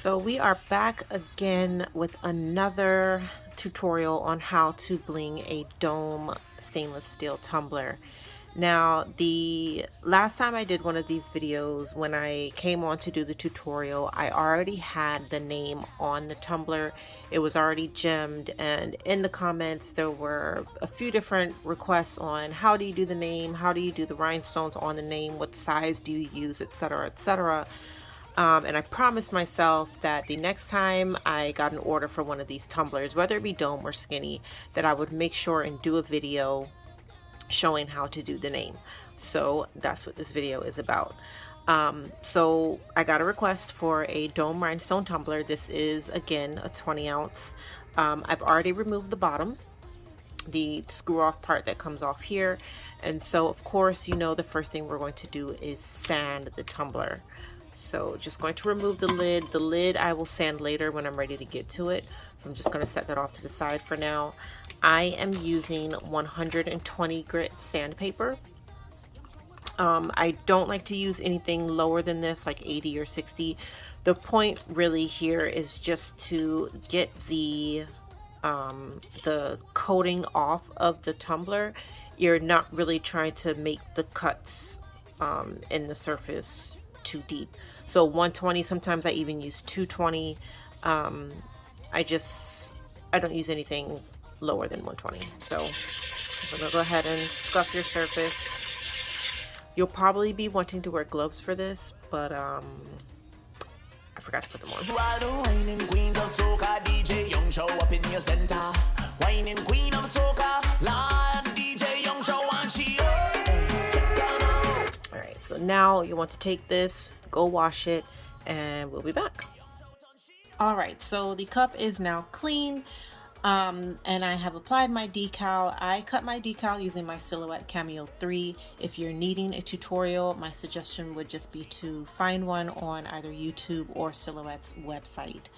So we are back again with another tutorial on how to bling a dome stainless steel tumbler. Now, the last time I did one of these videos, when I came on to do the tutorial, I already had the name on the tumbler. It was already gemmed, and in the comments there were a few different requests on how do you do the name, how do you do the rhinestones on the name, what size do you use, etc., etc. And I promised myself that the next time I got an order for one of these tumblers, whether it be dome or skinny, that I would make sure and do a video showing how to do the name. So that's what this video is about. So I got a request for a dome rhinestone tumbler. This is, again, a 20 ounce. I've already removed the bottom, the screw off part that comes off here. And so, of course, you know, the first thing we're going to do is sand the tumbler. So just going to remove the lid. The lid I will sand later when I'm ready to get to it. I'm just going to set that off to the side for now. I am using 120 grit sandpaper. I don't like to use anything lower than this, like 80 or 60. The point really here is just to get the coating off of the tumbler. You're not really trying to make the cuts in the surface too deep. So 120, sometimes I even use 220. I don't use anything lower than 120. So I'm gonna go ahead and scuff your surface. You'll probably be wanting to wear gloves for this, but I forgot to put them on. Alright, so now you want to take this, go wash it, and we'll be back. Alright, so the cup is now clean, and I have applied my decal. I cut my decal using my Silhouette Cameo 3. If you're needing a tutorial, my suggestion would just be to find one on either YouTube or Silhouette's website.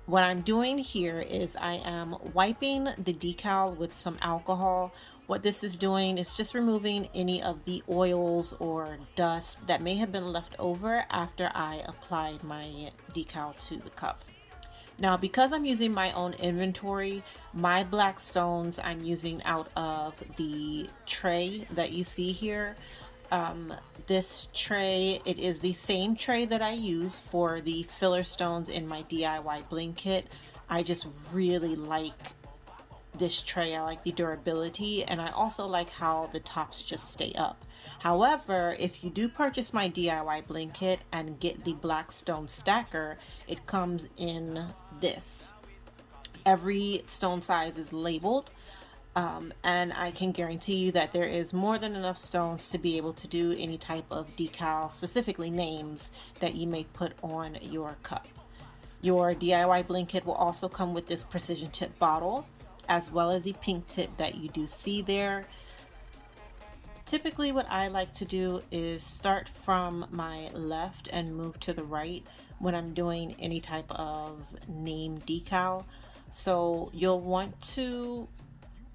What I'm doing here is I am wiping the decal with some alcohol. What this is doing is just removing any of the oils or dust that may have been left over after I applied my decal to the cup. Now, because I'm using my own inventory, my black stones I'm using out of the tray that you see here. This tray, it is the same tray that I use for the filler stones in my DIY bling kit. I just really like this tray. I like the durability, and I also like how the tops just stay up. However, if you do purchase my DIY bling kit and get the black stone stacker, it comes in this. Every stone size is labeled, and I can guarantee you that there is more than enough stones to be able to do any type of decal, specifically names, that you may put on your cup. Your DIY bling kit will also come with this precision tip bottle, as well as the pink tip that you do see there. Typically what I like to do is start from my left and move to the right when I'm doing any type of name decal. So you'll want to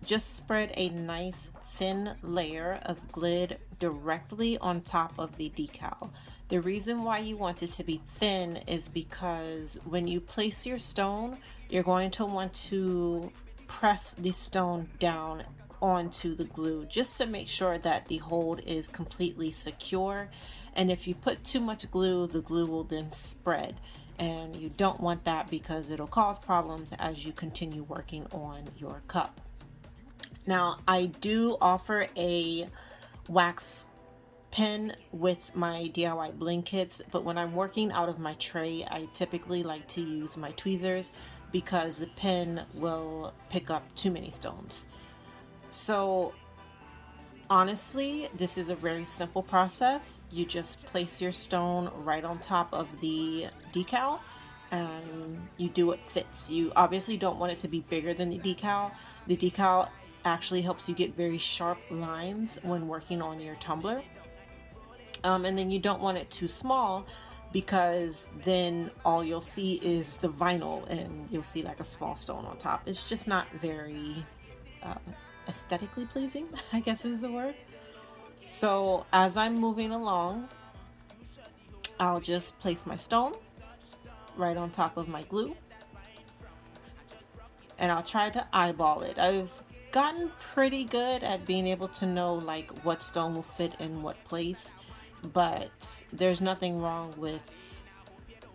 just spread a nice thin layer of glid directly on top of the decal. The reason why you want it to be thin is because when you place your stone, you're going to want to press the stone down onto the glue just to make sure that the hold is completely secure. And if you put too much glue, the glue will then spread, and you don't want that because it'll cause problems as you continue working on your cup. Now, I do offer a wax pen with my DIY bling kits, but when I'm working out of my tray, I typically like to use my tweezers because the pen will pick up too many stones. So honestly, this is a very simple process. You just place your stone right on top of the decal and you do what fits. You obviously don't want it to be bigger than the decal. The decal actually helps you get very sharp lines when working on your tumbler. And then you don't want it too small, because then all you'll see is the vinyl and you'll see like a small stone on top. It's just not very aesthetically pleasing, I guess is the word. So as I'm moving along, I'll just place my stone right on top of my glue. And I'll try to eyeball it. I've gotten pretty good at being able to know like what stone will fit in what place, but there's nothing wrong with,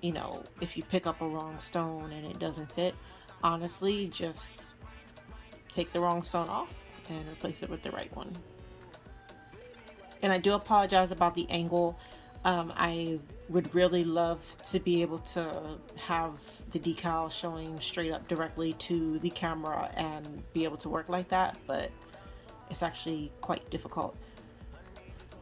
you know, if you pick up a wrong stone and it doesn't fit, honestly, just take the wrong stone off and replace it with the right one. And I do apologize about the angle. I would really love to be able to have the decal showing straight up directly to the camera and be able to work like that, but it's actually quite difficult.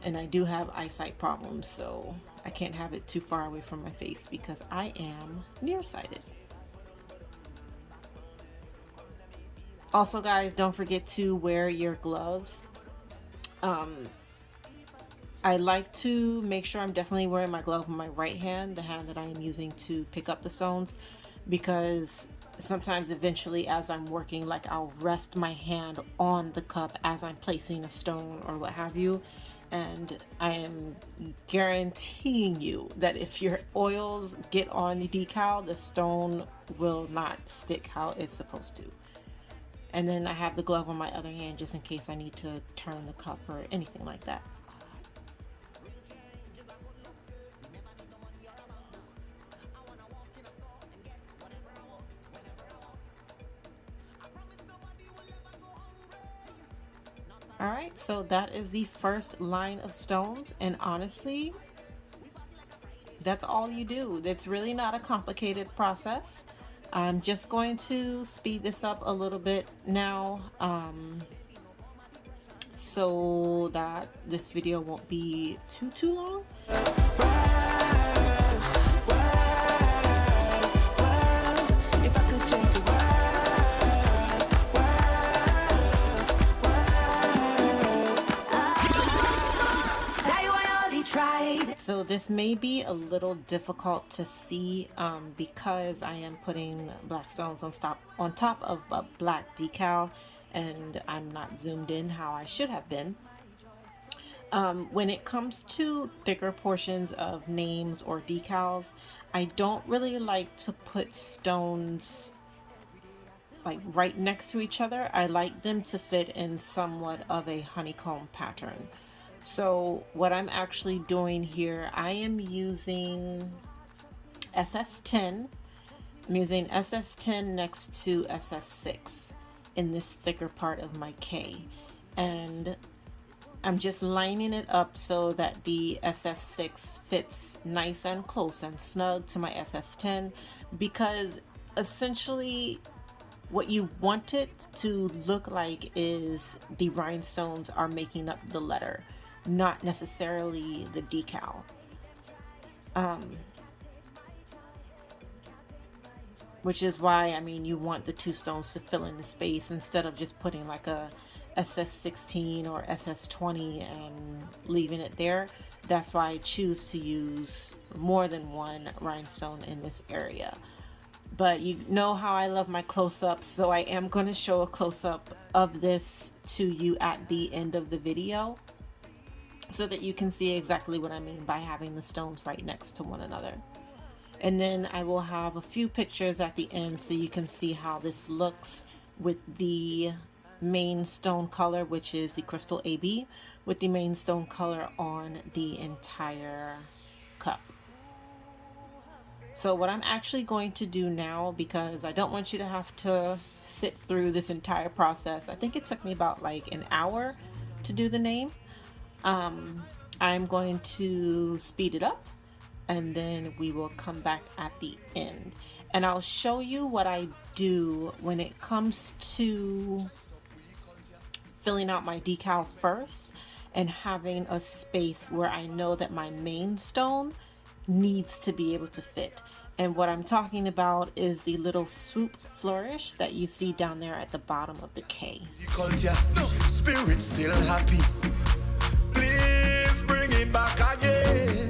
And I do have eyesight problems, so I can't have it too far away from my face because I am nearsighted. Also guys, don't forget to wear your gloves. I like to make sure I'm definitely wearing my glove on my right hand, the hand that I am using to pick up the stones, because sometimes eventually as I'm working, like I'll rest my hand on the cup as I'm placing a stone or what have you, and I am guaranteeing you that if your oils get on the decal, the stone will not stick how it's supposed to. And then I have the glove on my other hand just in case I need to turn the cup or anything like that. Alright, so that is the first line of stones, and honestly, that's all you do. It's really not a complicated process. I'm just going to speed this up a little bit now, so that this video won't be too long. So this may be a little difficult to see because I am putting black stones on top of a black decal, and I'm not zoomed in how I should have been. When it comes to thicker portions of names or decals, I don't really like to put stones like right next to each other. I like them to fit in somewhat of a honeycomb pattern. So what I'm actually doing here, I am using SS10. I'm using SS10 next to SS6 in this thicker part of my K. And I'm just lining it up so that the SS6 fits nice and close and snug to my SS10, because essentially what you want it to look like is the rhinestones are making up the letter, not necessarily the decal. Which is why, I mean, you want the two stones to fill in the space instead of just putting like a SS16 or SS20 and leaving it there. That's why I choose to use more than one rhinestone in this area. But you know how I love my close-ups, so I am going to show a close-up of this to you at the end of the video, so that you can see exactly what I mean by having the stones right next to one another. And then I will have a few pictures at the end so you can see how this looks with the main stone color, which is the crystal AB, with the main stone color on the entire cup. So what I'm actually going to do now, because I don't want you to have to sit through this entire process, I think it took me about like an hour to do the name. I'm going to speed it up, and then we will come back at the end. And I'll show you what I do when it comes to filling out my decal first and having a space where I know that my main stone needs to be able to fit. And what I'm talking about is the little swoop flourish that you see down there at the bottom of the K. Spirit still happy. Please bring it back again.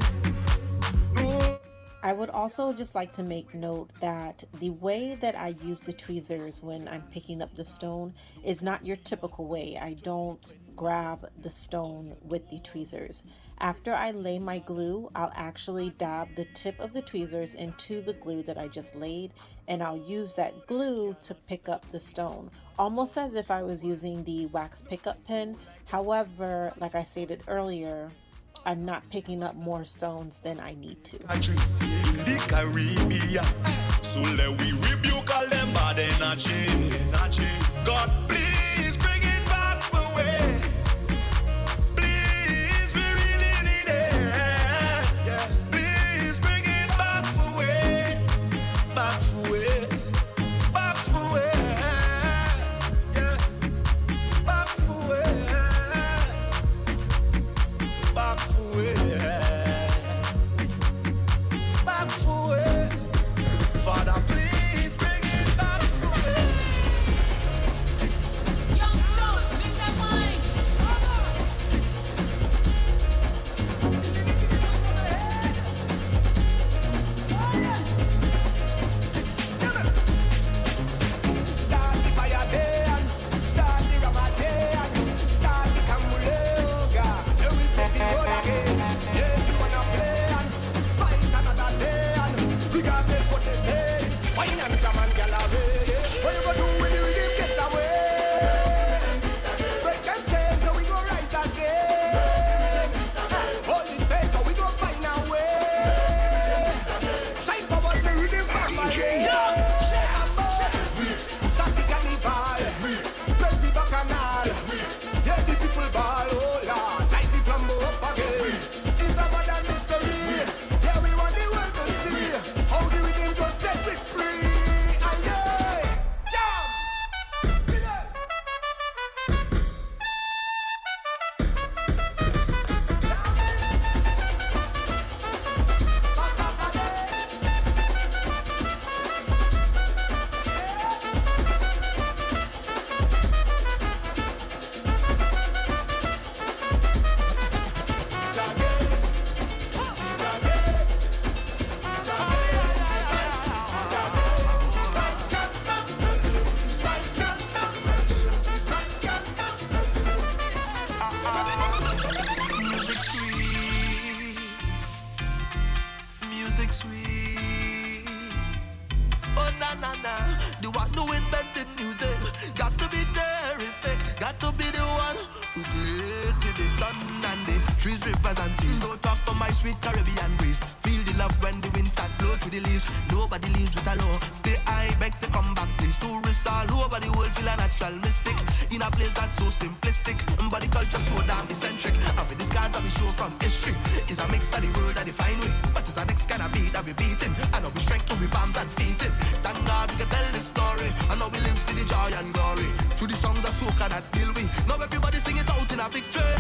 I would also just like to make note that the way that I use the tweezers when I'm picking up the stone is not your typical way. I don't grab the stone with the tweezers. After I lay my glue, I'll actually dab the tip of the tweezers into the glue that I just laid, and I'll use that glue to pick up the stone, almost as if I was using the wax pickup pen. However, like I stated earlier, I'm not picking up more stones than I need to. The Caribbean, so let we rebuke all them bad energy. God, please bring it back for way. Please, we really need it. Yeah. Please bring it back for way. Back for way. Back for way. Yeah. Back for way. Back for way. Back for way. Father, please bring it back for way. Young John, make that wine. Start the fire day, start the Ramadan, start the Kamulega. They will take the road again. Yeah, you wanna play and fight another day and regardless what they say, wine and come and get away. What you gonna do when you really get away? Break and change so we go rise again. Hold it back so we go find our way. Shine forward the rhythm back again. Static carnival, crazy bacchanal. Yeah, the people ball, oh Lord, like the flambeau up again. It's a modern mystery. Yeah, we want the world to see how the rhythm just set it free. And yeah, jump. Get up. Music sweet. Oh na na na. Do I know invented music? Got to be terrific. Got to be the one who created the sun and the trees, rivers and seas. So talk for my sweet Caribbean breeze. Feel the love when the wind start blow through the leaves. Nobody leaves with a law. Stay high, beg to come back, please. Tourists all over the world feel a natural mystic in a place that's so simplistic. But the culture so damn eccentric. And with this card that we show from history, is a mix of the world that define we. But it's the next kind of beat that we beating. I know we strength and we palms and feet in. Thank God we can tell this story. I know we live see the joy and glory. Through the songs that soca that build we. Now everybody sing it out in a victory.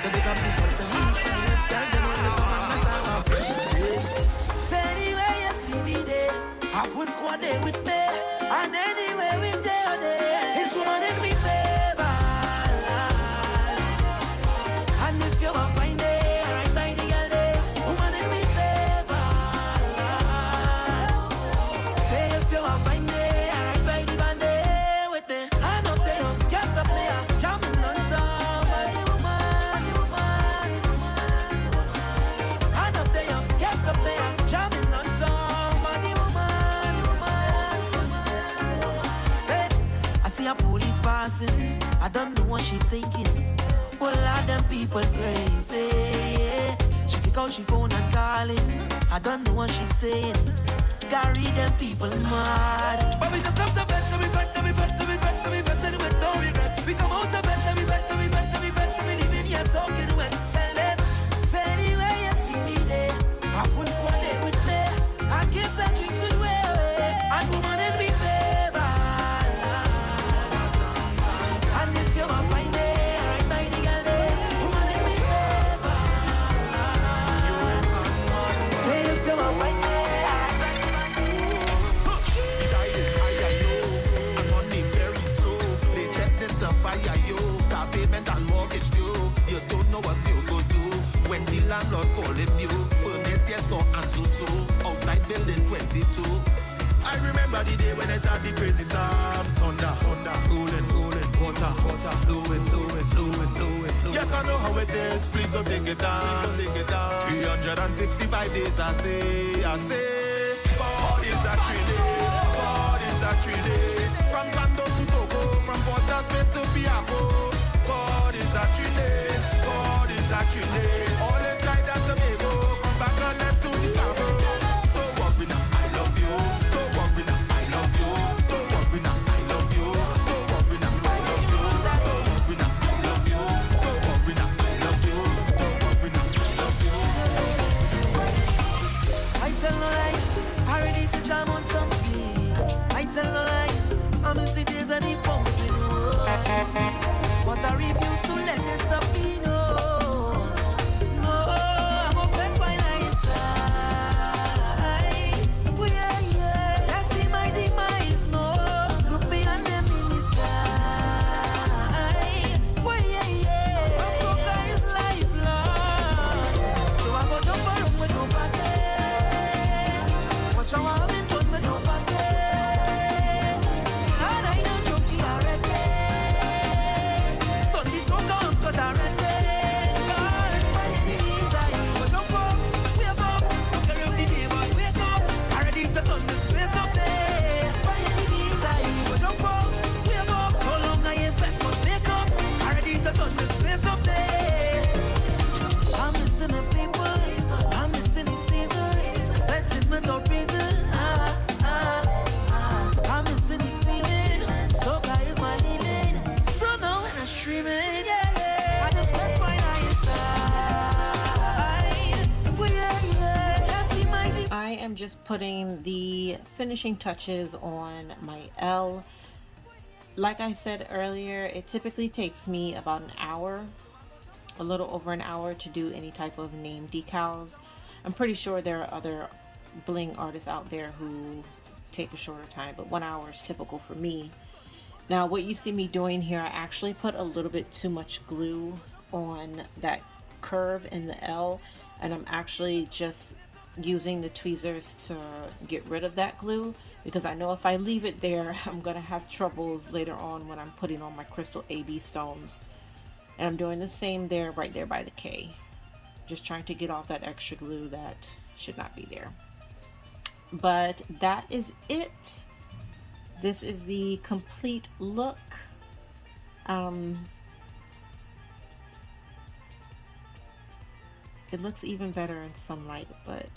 So big up this one to me, so let's stand them on the top of my song. So anyway you see me there, I put squad there with me, and anyway we there, it's woman in me favor. And if you want find it, right by the girl there, woman in me favor. Say if you want find it, right by the band there with me, hand up there, can't stop there, jamming on somebody. Police passing, I don't know what she thinking. Well, a lot of them people crazy. She take out she phone and calling. I don't know what she's saying. Carry them people mad. But we just love the vet, we vet, we vet, we vet, we vet, and with no regrets. We come out of bed, we vet, we vet, we vet, we live in here soaking wet. Tell them, say anyway you see me there, I put squad there with me. I guess I drink should wear it. And woman is me favor. remember the day when it had the crazy storm. Thunder, thunder, rolling, rolling, water, water, flowing, flowing, flowing, flowing, flowing. Yes, I know how it is. Please don't take it on. Please don't take it on. 365 days, I say. God is a 3 day. God is a 3 day. From Sando to Togo, from Port of Spain to Piaco. God is a 3 day. God is a 3 day. All inside that Tobago, from Bangladesh to Scarborough. Don't worry now, I love you. Don't worry now, I love you. Don't worry now, I love you. Don't worry now, I love you. Don't worry now, I love you. Don't worry now, I love you. Don't worry now, I love you. I tell no lie, I ready to jam on something. I tell no lie, I'm in cities and they pumping. But I refuse to let this stop me, no. No, I'm offended by my inside. Oh, yeah, yeah. Let's see my demise, no. Look beyond them in the sky. Oh, yeah, yeah. My soca is lifelong. So I go jump around with no body. Watch how I'm in front with no body. And I don't joke already. Turn this soca on 'cause I ready. God, my enemies are you. But jump up, wake up. Look around the neighbors, wake up. I'm ready to turn this place up there. My enemies are you. But jump up, wake up. So long I ain't fat, must make up. I'm ready to turn this place up there. I'm missing the people, I'm missing the season. Letting me without reason. I'm missing the feeling. Soca is my healing. So now when I'm streaming, yeah, I just went my night inside. Oh, yeah, yeah. I see my I am just putting the finishing touches on my L. Like I said earlier, it typically takes me about an hour, a little over an hour, to do any type of name decals. I'm pretty sure there are other bling artists out there who take a shorter time, but 1 hour is typical for me. Now what you see me doing here, I actually put a little bit too much glue on that curve in the L, and I'm actually just using the tweezers to get rid of that glue, because I know if I leave it there, I'm gonna have troubles later on when I'm putting on my crystal AB stones. And I'm doing the same there, right there by the K. Just trying to get off that extra glue that should not be there. But that is it. This is the complete look. It looks even better in some light, but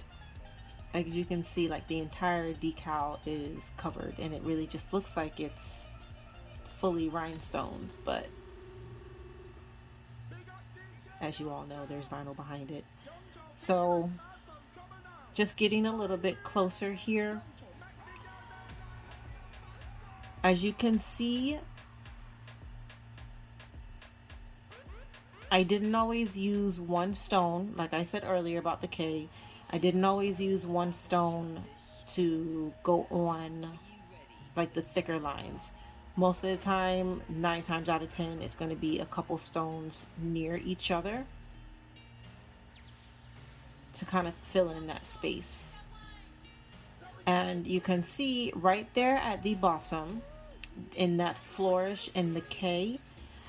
as you can see, like the entire decal is covered and it really just looks like it's fully rhinestones, but as you all know, there's vinyl behind it. So just getting a little bit closer here. As you can see, I didn't always use one stone. Like I said earlier about the K, I didn't always use one stone to go on like the thicker lines. Most of the time, 9 times out of 10, it's going to be a couple stones near each other to kind of fill in that space. And you can see right there at the bottom, in that flourish in the K,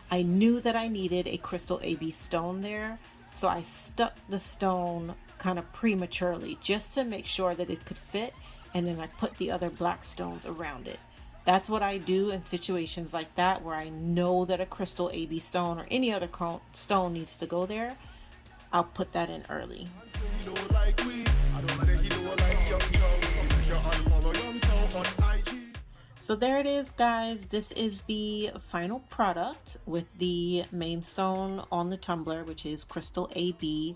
I knew that I needed a crystal AB stone there, so I stuck the stone kind of prematurely just to make sure that it could fit, and then I put the other black stones around it. That's what I do in situations like that where I know that a crystal AB stone or any other stone needs to go there. I'll put that in early. So there it is, guys. This is the final product with the main stone on the tumbler, which is crystal AB.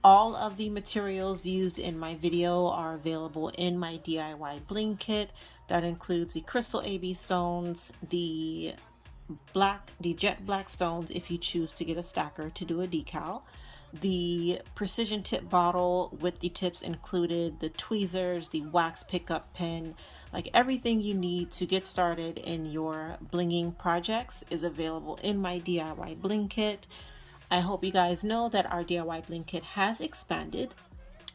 All of the materials used in my video are available in my DIY bling kit. That includes the crystal AB stones, the jet black stones if you choose to get a stacker to do a decal, the precision tip bottle with the tips included, the tweezers, the wax pickup pen, like everything you need to get started in your blinging projects is available in my DIY bling kit. I hope you guys know that our DIY bling kit has expanded.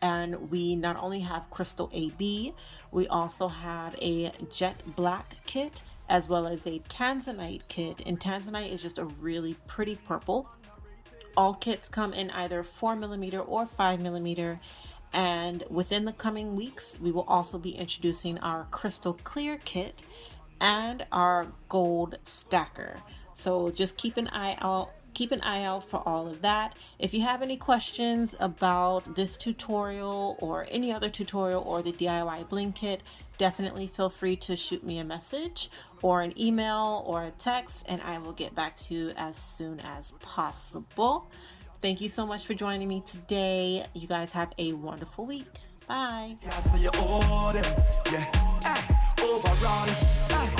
And we not only have Crystal AB, we also have a Jet Black kit as well as a Tanzanite kit. And Tanzanite is just a really pretty purple. All kits come in either 4mm or 5mm. And within the coming weeks, we will also be introducing our Crystal Clear kit and our Gold Stacker. So just keep an eye out for all of that. If you have any questions about this tutorial or any other tutorial or the DIY bling kit, definitely feel free to shoot me a message or an email or a text, and I will get back to you as soon as possible. Thank you so much for joining me today. You guys have a wonderful week. Bye. Yeah, so you owe them, yeah. Overrun.